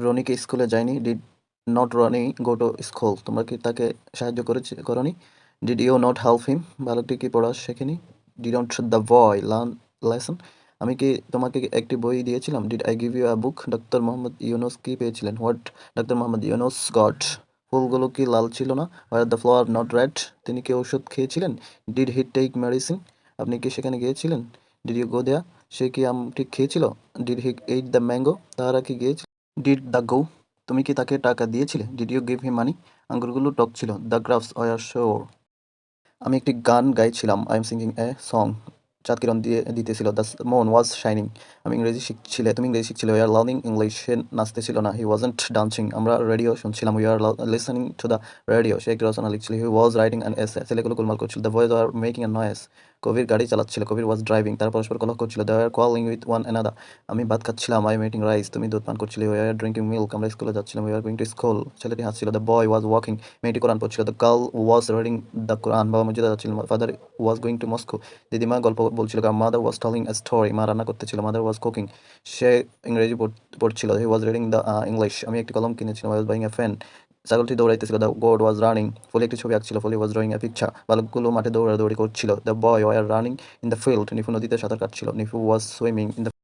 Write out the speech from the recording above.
রনি কি স্কুলে যায়নি? Did not Roni go to school? তোমরা কি তাকে সাহায্য করনি? Did you not help him? বালকটি কি পড়া শেখেনি? Didn't the boy learn lesson? আমি কি তোমাকে একটি বই দিয়েছিলাম? Did I give you a book? Doctor Mohammad Yunus কি পেয়েছিলেন? What doctor Mohammad Yunus got? ফুলগুলো কি লাল ছিল না? Were the flower not red? তিনি কি ওষুধ খেয়েছিলেন? Did he take medicine? আপনি কি সেখানে গিয়েছিলেন? ডিড ইউ গো দেয়া? সে কি আমটি খেয়েছিল? Did he ate the mango? তাহারা কি গিয়েছিল? Did the go? তুমি কি তাকে টাকা দিয়েছিলে? Did you give him money? আঙ্গুরগুলো টক ছিল। The grapes were sour. আমি একটি গান গাইছিলাম। I am singing a song. চাঁদ কিরণ দিতেছিল। The moon was shining. তুমি ইংরেজি শিখছিলে। We are learning English. সে নাচতেছিল না। He wasn't dancing. আমরা রেডিও শুনছিলাম। We are listening to the radio. সে একটি রচনা লিখছিল। হি ওয়াজ রাইটিং অ্যান এসে। ছেলেগুলো গোলমাল করছিল। The boys are making a noise. Kabir গাড়ি চালাচ্ছিল। Kabir was driving. তারা পরস্পর কলহ করছিল। They are quarrelling with one another. আমি ভাত খাচ্ছিলাম। I am eating rice. তুমি দুধ পান করছিলে। We are drinking milk. আমরা স্কুলে যাচ্ছিলাম। We are going to school. ছেলেটি হাসছিল। The boy was walking. মেয়েটি কোরআন পড়ছিল। The girl was reading the Quran. বাবা মসজিদে যাচ্ছিলেন। Father was going to Moscow. দিদিমা গল্প বলছিল। Mother was telling a story. মা রান্না করতেছিল। Mother was cooking. সে ইংরেজি পড়ছিল। He was reading the English. আমি একটি কলম কিনেছিলাম। I was buying a pen. ছাগলটি দৌড়াইতেছিল। The গোড was running. ফলি একটি ছবি আঁকছিল। ফলি ওয়াজ ড্রয়িং এ পিকচার। বালকগুলো মাঠে দৌড়াদৌড়ি করছিল। The boy were running in the field. Nifu নদীতে সাঁতার কাটছিল। Nifu was swimming in the